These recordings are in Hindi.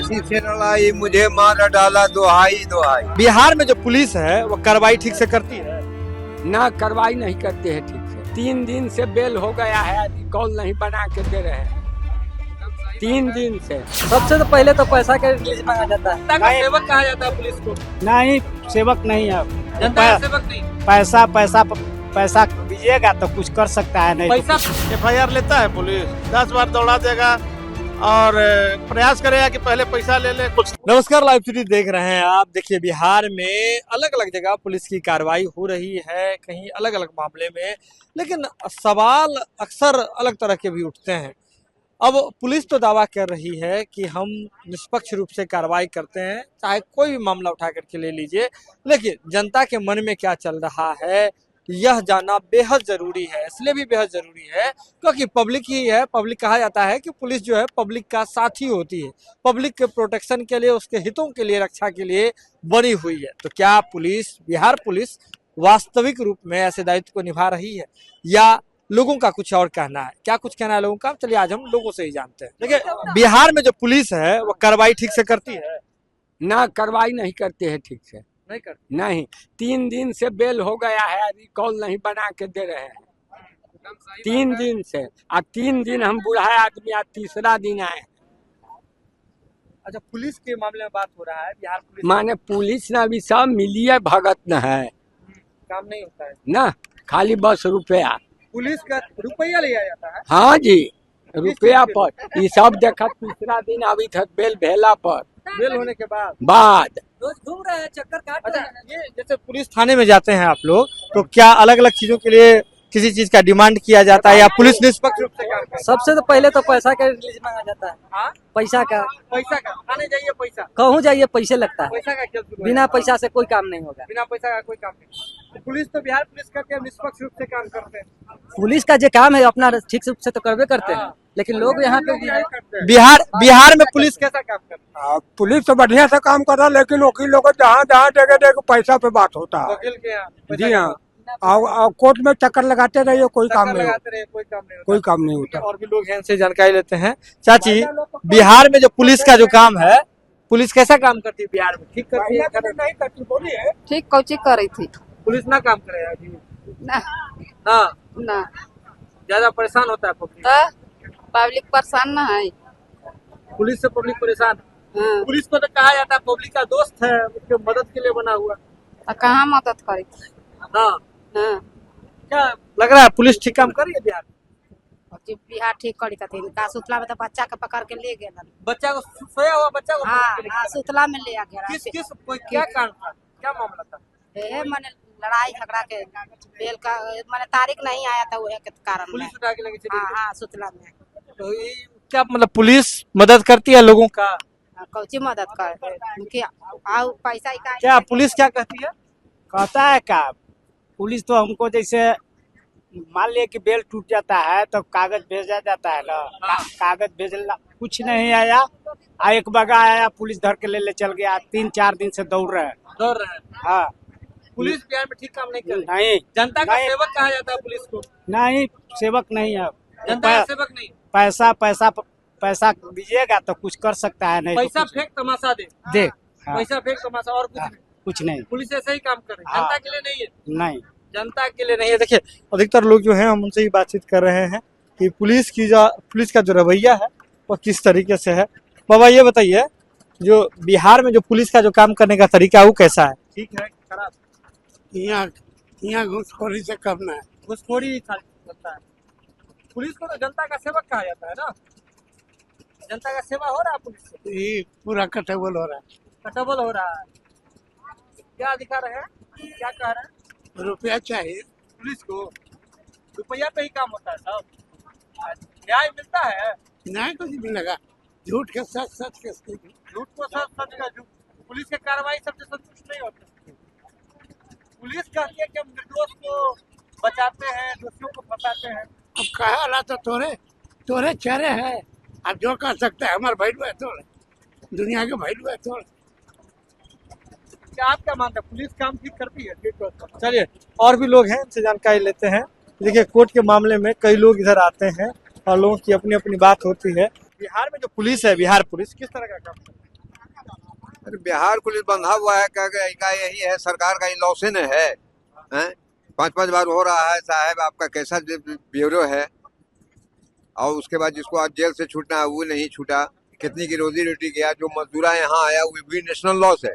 किसी से लड़ाई मुझे मार डाला दुहाई दुहाई। बिहार में जो पुलिस है वो कार्रवाई ठीक से करती है? ना कार्रवाई नहीं करते हैं ठीक से। 3 दिन से बेल हो गया है, कॉल नहीं बना के दे रहे हैं 3 दिन से। सबसे तो पहले तो पैसा का रिलीज मांगा जाता है। सेवक कहा जाता है पुलिस को? नहीं, सेवक नहीं है, जनता का सेवक नहीं। पैसा पैसा पैसा दीजिएगा तो कुछ कर सकता है, नहीं पैसा FIR लेता है पुलिस, 10 बार दौड़ा देगा और प्रयास करेगा कि पहले पैसा ले ले कुछ। नमस्कार, लाइव सिटी देख रहे हैं आप। देखिए, बिहार में अलग अलग जगह पुलिस की कार्रवाई हो रही है, कहीं अलग अलग मामले में, लेकिन सवाल अक्सर अलग तरह के भी उठते हैं। अब पुलिस तो दावा कर रही है कि हम निष्पक्ष रूप से कार्रवाई करते हैं, चाहे कोई भी मामला उठा करके ले लीजिए, लेकिन जनता के मन में क्या चल रहा है यह जानना बेहद जरूरी है। इसलिए भी बेहद जरूरी है क्योंकि पब्लिक ही है। पब्लिक कहा जाता है कि पुलिस जो है पब्लिक का साथी होती है, पब्लिक के प्रोटेक्शन के लिए, उसके हितों के लिए, रक्षा के लिए बनी हुई है। तो क्या पुलिस, बिहार पुलिस वास्तविक रूप में ऐसे दायित्व को निभा रही है या लोगों का कुछ और कहना है? क्या कुछ कहना है लोगों का? चलिए आज हम लोगों से ही जानते हैं। देखिए, बिहार में जो पुलिस है वो कार्रवाई ठीक से करती है? ना कार्रवाई नहीं करते हैं ठीक से। नहीं करती। नहीं, 3 दिन से बेल हो गया है, कॉल नहीं बना के दे रहे हैं 3 दिन से। और 3 दिन हम बुढ़ाए आदमी, आज तीसरा दिन आए। अच्छा, पुलिस के मामले में बात हो रहा है। बिहार पुलिस माने पुलिस ना भी सब मिलिए भगत न है काम नहीं होता है ना, खाली बस रुपया। पुलिस का रुपया लिया जाता है। हाँ जी, रुपया पर ये सब देखा। तीसरा दिन अभी तक बेल भेला पर, बेल होने के बाद रोज घूम रहे हैं, चक्कर काट अच्छा, ये जैसे पुलिस थाने में जाते हैं आप लोग, तो क्या अलग अलग चीजों के लिए किसी चीज का डिमांड किया जाता है या पुलिस निष्पक्ष रूप से काम करती है? सबसे तो पहले तो पैसा का रिलीज मांगा जाता है। हाँ? पैसा का थाने जाइए, पैसा कहूँ जाइए, पैसे लगता है। पैसा का क्या शुरू है? बिना पैसा से कोई काम नहीं होगा। बिना पैसा का कोई काम नहीं। तो पुलिस तो बिहार पुलिस का क्या निष्पक्ष रूप से काम करते हैं? पुलिस का जो काम है अपना ठीक रूप से तो करवे करते हैं, लेकिन लोग यहाँ पे बिहार में पुलिस कैसा काम करता है? पुलिस तो बढ़िया से काम कर रहा है, लेकिन वकील लोग जहाँ जहाँ जगह पैसा पे बात होता है। वकील के यहाँ जी हाँ, और कोर्ट में चक्कर लगाते रहिए, कोई काम नहीं लगाते रहे, कोई काम नहीं होता। कोई काम नहीं होता। और भी लोग हैं, इनसे जानकारी लेते हैं। चाची, बिहार में जो पुलिस का जो काम है, पुलिस कैसा काम करती है बिहार में? ठीक करती है? नहीं करती, बोलिए। ठीक कौची करी थी पुलिस ना काम करे अभी? ना हाँ, ना ज्यादा परेशान होता है पब्लिक। तो पब्लिक परेशान ना है। पुलिस से पब्लिक परेशान है। हाँ, पुलिस को तो कहा जाता है पब्लिक का दोस्त है, उसके मदद के लिए बना हुआ। तो कहाँ मदद करी थी? हाँ, हाँ, क्या लग रहा है पुलिस ठीक काम कर रही है बिहार में? जी बिहार ठीक करी थी। का सुतला में तो बच्चा के पकड़ के ले गया। बच्चा को, सोया हुआ बच्चा को हाँ पकड़ के लेके हाँ, आया। सुतला में ले गया। किस कोई क्या कारण था, क्या मामला था? मैंने लड़ाई झगड़ा के बेल का मैंने तारीख नहीं आया था, वह के कारण पुलिस में। उठा के लेके चली हाँ गई। हाँ, सुतला में। तो ये क्या मतलब पुलिस मदद करती है लोगों का? हाँ, कौची मदद कर मुखिया आओ पैसा इकाई। क्या पुलिस क्या कहती है? कहता है का पुलिस तो हमको जैसे मान लिया कि बेल टूट जाता है तो कागज भेजा जाता है ना, कागज भेजना कुछ नहीं आया। एक बगा आया, पुलिस धर के ले चल गया। 3-4 दिन से दौड़ रहे हैं। दौड़ रहे हैं। हाँ, पुलिस बिहार में ठीक काम नहीं कर रही। नहीं, जनता का नहीं। सेवक कहा जाता है पुलिस को। नहीं, सेवक नहीं है। जनता का सेवक नहीं। पैसा पैसा पैसा दीजिएगा तो कुछ कर सकता है, नहीं तो पैसा कुछ फेंक तमाशा दे। दे। हाँ, पैसा फेंक तमाशा और कुछ हाँ, नहीं। कुछ नहीं, पुलिस ऐसा ही काम कर रही है, हाँ। जनता के लिए नहीं है। नहीं। जनता के लिए नहीं है। देखिए, अधिकतर लोग जो हैं हम उनसे ही बातचीत कर रहे हैं कि पुलिस का जो रवैया है वो किस तरीके से है। बाबा, ये बताइए, जो बिहार में जो पुलिस का जो काम करने का तरीका है वो कैसा है? ठीक है, खराब? यहाँ घूसखोरी से करना है। घुसखोरी लगता है। पुलिस को तो जनता का सेवक कहा जाता है ना। जनता का सेवा हो रहा है पुलिस से? ये पूरा कटेबल हो रहा कटबल हो रहा है। क्या दिखा रहे हैं, क्या कह रहे हैं? है। रुपया चाहिए। पुलिस को रुपया पे ही काम होता है सब? न्याय मिलता है? नहीं कुछ भी लगा, झूठ के सच, सच के झूठ। झूठ को सच, सच का झूठ। पुलिस के कार्रवाई सबसे संतुष्ट नहीं होते। पुलिस कहती है कि हम निर्दोष को बचाते हैं, दोषियों को फंसाते हैं। अब कहा ला तो तोरे चेहरे है, अब जो कर सकते हैं। हमारे भैलू है थोड़े, दुनिया के भैलू है थोड़े। क्या आप क्या मानते हैं, पुलिस काम ठीक करती है? ठीक। चलिए, और भी लोग हैं, इनसे जानकारी लेते हैं। देखिए, कोर्ट के मामले में कई लोग इधर आते हैं और लोगों की अपनी अपनी बात होती है। बिहार में जो पुलिस है, बिहार पुलिस किस तरह का काम करती है? अरे बिहार पुलिस बंधा हुआ है का यही है, सरकार का ही लॉसन है, हैं? 5-5 बार हो रहा है साहब, आपका कैसा ब्यूरो है, और उसके बाद जिसको आज जेल से छूटना है वो नहीं छूटा, कितनी की रोजी रोटी गया, जो मजदूरा यहाँ आया वो भी नेशनल लॉस है,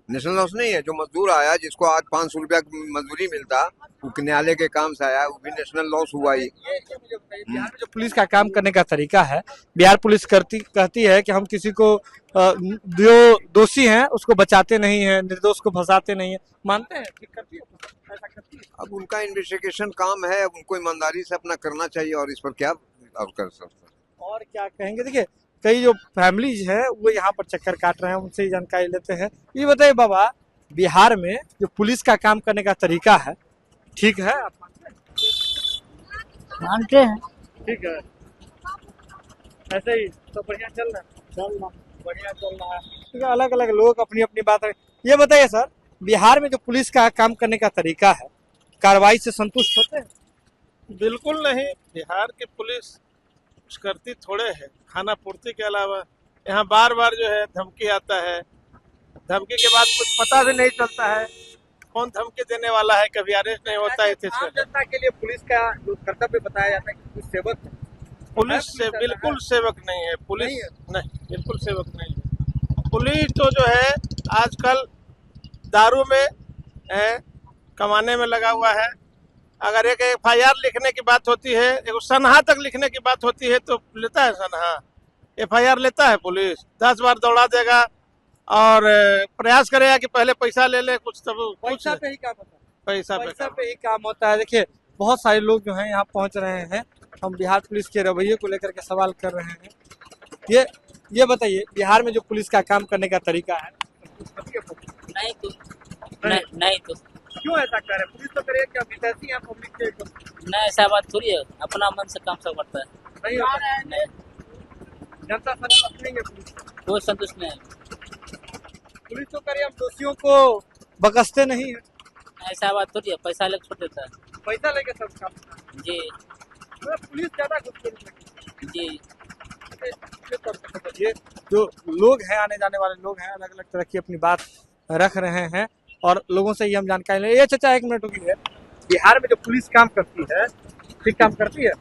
नेशनल लॉस नहीं है। जो मजदूर आया जिसको आज 500 रुपया मजदूरी मिलता, वो न्यायालय के काम से आया, वो भी नेशनल लॉस हुआ ही। बिहार में जो पुलिस का काम करने का तरीका है, बिहार पुलिस कहती है कि हम किसी को जो दोषी हैं उसको बचाते नहीं है, निर्दोष को फंसाते नहीं है, मानते हैं कि करती है, ऐसा करती है। अब उनका इन्वेस्टिगेशन काम है, अब उनको ईमानदारी से अपना करना चाहिए, और इस पर क्या अब कर सकते। और क्या कहेंगे, देखिए कई जो फैमिलीज है वो यहाँ पर चक्कर काट रहे हैं, उनसे ही जानकारी लेते हैं। ये बताइए बाबा, बिहार में जो पुलिस का काम करने का तरीका है ठीक है, आप मानते हैं। ठीक है, ऐसे ही तो बढ़िया चल रहा है, बढ़िया चल रहा है। ठीक है, अलग अलग लोग अपनी अपनी बात है। ये बताइए सर, बिहार में जो पुलिस का काम करने का तरीका है, कार्रवाई से संतुष्ट होते हैं? बिल्कुल नहीं, बिहार की पुलिस कुछ करती थोड़े है, खाना पूर्ति के अलावा यहाँ बार बार जो है धमकी आता है, धमकी के बाद कुछ पता भी नहीं चलता है कौन धमकी देने वाला है, कभी अरेस्ट नहीं होता है। आम जनता के लिए पुलिस का जो कर्तव्य बताया जाता है कि पुलिस सेवक है, पुलिस से बिल्कुल सेवक नहीं है, पुलिस नहीं, बिल्कुल सेवक नहीं है। पुलिस तो जो है आजकल दारू में कमाने में लगा हुआ है। अगर एक FIR लिखने की बात होती है, एक सनहा तक लिखने की बात होती है तो लेता है सनहा, FIR लेता है पुलिस, 10 बार दौड़ा देगा और प्रयास करेगा कि पहले पैसा ले ले, कुछ तब पैसा पे ही काम होता है, पैसा पे ही काम होता है। देखिए बहुत सारे लोग जो हैं यहाँ पहुँच रहे हैं, हम बिहार पुलिस के रवैये को लेकर के सवाल कर रहे हैं। ये बताइए, बिहार में जो पुलिस का काम करने का तरीका है नहीं तो क्यों ऐसा कर रहे हैं? पुलिस तो करे क्या विदेशी है पब्लिक के, नहीं, ऐसा बात थोड़ी है, अपना मन से काम सब करता है, नहीं होता है, नहीं, जनता संतुष्ट नहीं है पुलिस, कोई संतुष्ट नहीं है, पुलिस तो करे, हम दोषियों को बकसते नहीं है, ऐसा बात थोड़ी है, पैसा लेके छोड़ देता है। पैसा लेके सब काम होता है। जी मतलब पुलिस ज्यादा घुसखोरी करती जी है। ये जो लोग हैं, आने जाने वाले लोग हैं, अलग अलग तरह की अपनी बात रख रहे हैं और लोगों से ये हम जानकारी ले। ये चाचा एक मिनट रुकिए, बिहार में जो पुलिस काम करती है ठीक काम करती है?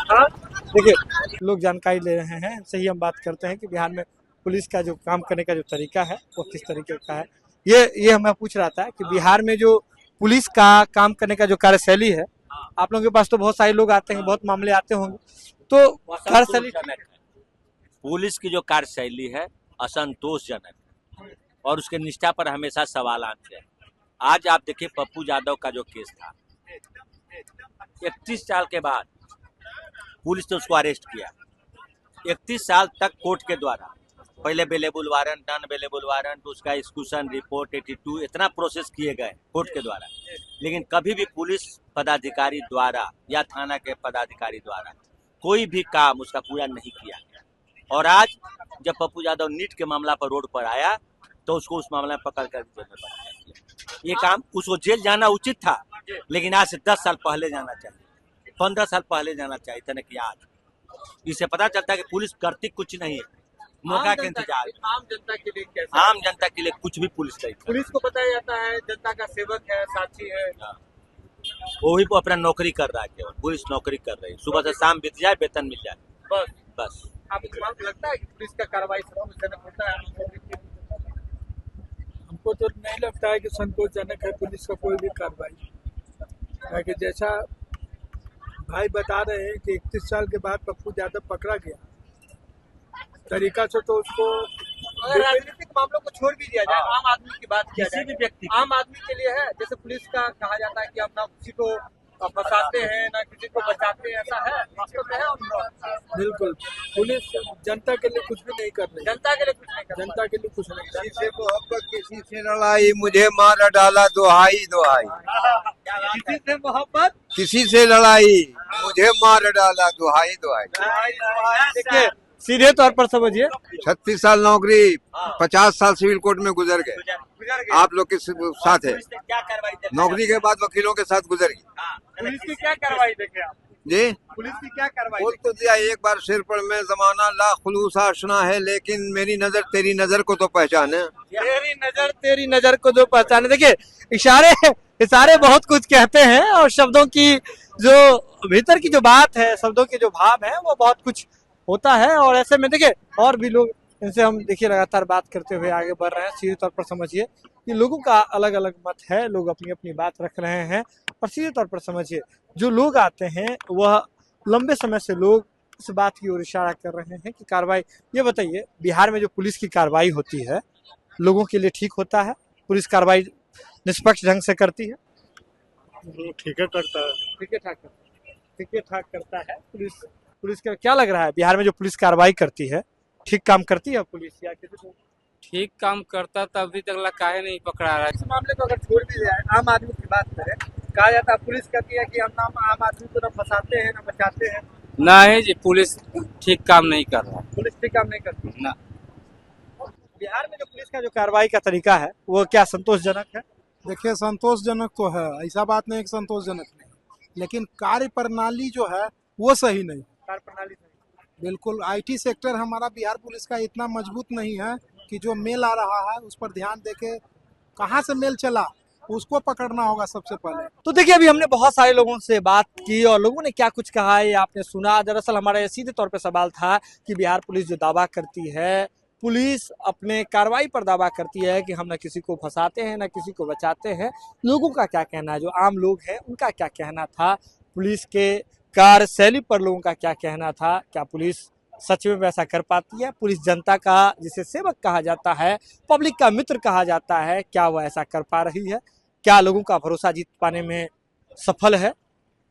हाँ, देखिए लोग जानकारी ले रहे हैं, इनसे ही हम बात करते हैं कि बिहार में पुलिस का जो काम करने का जो तरीका है वो किस तरीके का है। ये हमें पूछ रहा था कि बिहार में जो पुलिस का काम करने का जो कार्यशैली है, आप लोगों के पास तो बहुत सारे लोग आते हैं, बहुत मामले आते होंगे, तो कार्यशैली पुलिस की जो कार्यशैली है असंतोषजनक है और उसके निष्ठा पर हमेशा सवालांश है। आज आप देखिए पप्पू यादव का जो केस था, 31 साल के बाद पुलिस ने उसको अरेस्ट किया। 31 साल तक कोर्ट के द्वारा पहले बेलेबुल वारंट, नॉन बेलेबुल वारंट, उसका एक्सक्यूशन रिपोर्ट 82 इतना प्रोसेस किए गए कोर्ट के द्वारा, लेकिन कभी भी पुलिस पदाधिकारी द्वारा या थाना के पदाधिकारी द्वारा कोई भी काम उसका पूरा नहीं किया गया। और आज जब पप्पू यादव नीट के मामला पर रोड पर आया तो उसको उस मामला में पकड़ कर जेल में पड़ा। ये काम उसको जेल जाना उचित था, लेकिन आज से 10 साल पहले जाना चाहिए, 15 साल पहले जाना चाहिए था, न कि आज। इससे पता चलता है कि पुलिस करती कुछ नहीं है, मौका के इंतजार। आम जनता के लिए कैसा? आम जनता के लिए कुछ भी पुलिस नहीं। पुलिस को बताया जाता है जनता का सेवक है, साथी है, वही को अपना नौकरी कर रहा है, केवल पुलिस नौकरी कर रही है, सुबह से शाम बीत जाए वेतन मिल जाए, बस। बस। आपको लगता है कि पुलिस का कार्रवाई संतोषजनक होता है? हमको तो नहीं लगता है कि संतोषजनक है पुलिस का कोई भी कार्रवाई, ताकि जैसा भाई बता रहे हैं कि 31 साल के बाद पप्पू यादव पकड़ा गया, तरीका से तो उसको अगर राजनीतिक मामलों को छोड़ भी दिया जाए, आम आदमी की बात किया किसी भी जाए, व्यक्ति आम आदमी के लिए है, जैसे पुलिस का कहा जाता है कि हम ना किसी को फंसाते हैं ना किसी को बचाते हैं, ऐसा है वास्तव में है? और बिल्कुल पुलिस जनता के लिए कुछ भी नहीं कर रही, जनता के लिए कुछ नहीं करता। जनता के लिए कुछ नहीं कर किसी से मोहब्बत किसी से लड़ाई, मुझे मार डाला दुहाई दुहाई। किसी से मोहब्बत, किसी से लड़ाई, मुझे मार डाला दुहाई दुहाई। देखिए सीधे तौर पर समझिए, 36 साल नौकरी, 50 साल सिविल कोर्ट में गुजर गए, आप लोग के साथ है, क्या कार्रवाई नौकरी के बाद वकीलों के साथ गुजर गई। पुलिस की क्या कार्रवाई देखे आप? जी पुलिस की क्या कार्रवाई बोल तो दिया एक बार सिर पर में जमाना ला खुलूस आशना है, लेकिन मेरी नजर तेरी नजर को तो पहचाने। तेरी नजर को जो पहचाने। देखिए इशारे इशारे बहुत कुछ कहते हैं और शब्दों की जो भीतर की जो बात है, शब्दों के जो भाव है वो बहुत कुछ होता है। और ऐसे में देखिए और भी लोग, इनसे हम देखिए लगातार बात करते हुए आगे बढ़ रहे हैं। सीधे तौर पर समझिए कि लोगों का अलग अलग मत है, लोग अपनी अपनी बात रख रहे हैं। और सीधे तौर पर समझिए जो लोग आते हैं वह लंबे समय से लोग इस बात की ओर इशारा कर रहे हैं कि कार्रवाई। ये बताइए बिहार में जो पुलिस की कार्रवाई होती है लोगों के लिए ठीक होता है? पुलिस कार्रवाई निष्पक्ष ढंग से करती है? ठीक है करता है। ठीक है ठाक करता है पुलिस। पुलिस का क्या लग रहा है बिहार में जो पुलिस कार्रवाई करती है ठीक काम करती है पुलिस, या किसी को ठीक काम करता तो अभी तक काहे नहीं पकड़ा रहा इस मामले को अगर छोड़ भी जाए, आम आदमी की बात करें, कहा जाता है पुलिस कहती है कि हम आम आदमी को न फंसाते हैं न बचाते हैं। नहीं जी, पुलिस ठीक काम नहीं कर रहा। पुलिस ठीक काम नहीं करती ना। बिहार में जो पुलिस का जो कार्रवाई का तरीका है वो क्या संतोषजनक है? देखिए संतोषजनक तो है, ऐसा बात नहीं कि संतोषजनक नहीं, लेकिन कार्य प्रणाली जो है वो सही नहीं। कार्य प्रणाली बिल्कुल आईटी सेक्टर हमारा बिहार पुलिस का इतना मजबूत नहीं है कि जो मेल आ रहा है उस पर ध्यान देके कहाँ से मेल चला उसको पकड़ना होगा सबसे पहले। तो देखिए अभी हमने बहुत सारे लोगों से बात की और लोगों ने क्या कुछ कहा है आपने सुना। दरअसल हमारा ये सीधे तौर पे सवाल था कि बिहार पुलिस जो दावा करती है, पुलिस अपने कार्रवाई पर दावा करती है कि हम न किसी को फंसाते हैं न किसी को बचाते हैं, लोगों का क्या कहना है, जो आम लोग हैं उनका क्या कहना था, पुलिस के कार्यशैली पर लोगों का क्या कहना था, क्या पुलिस सच में वैसा कर पाती है, पुलिस जनता का जिसे सेवक कहा जाता है, पब्लिक का मित्र कहा जाता है, क्या वह ऐसा कर पा रही है, क्या लोगों का भरोसा जीत पाने में सफल है?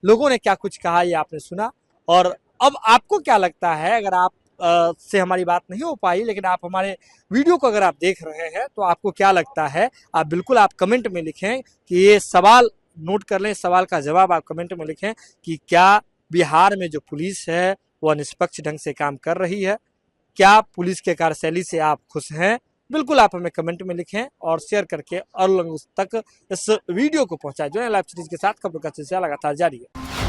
लोगों ने क्या कुछ कहा ये आपने सुना। और अब आपको क्या लगता है, अगर आप से हमारी बात नहीं हो पाई लेकिन आप हमारे वीडियो को अगर आप देख रहे हैं तो आपको क्या लगता है, आप बिल्कुल आप कमेंट में लिखें कि ये सवाल नोट कर लें, सवाल का जवाब आप कमेंट में लिखें कि क्या बिहार में जो पुलिस है वह निष्पक्ष ढंग से काम कर रही है, क्या पुलिस के कार्यशैली से आप खुश हैं? बिल्कुल आप हमें कमेंट में लिखें और शेयर करके और लोगों तक इस वीडियो को पहुंचाएं। जो है लाइव सीरीज के साथ खबरों का सिलसिला लगातार जारी है।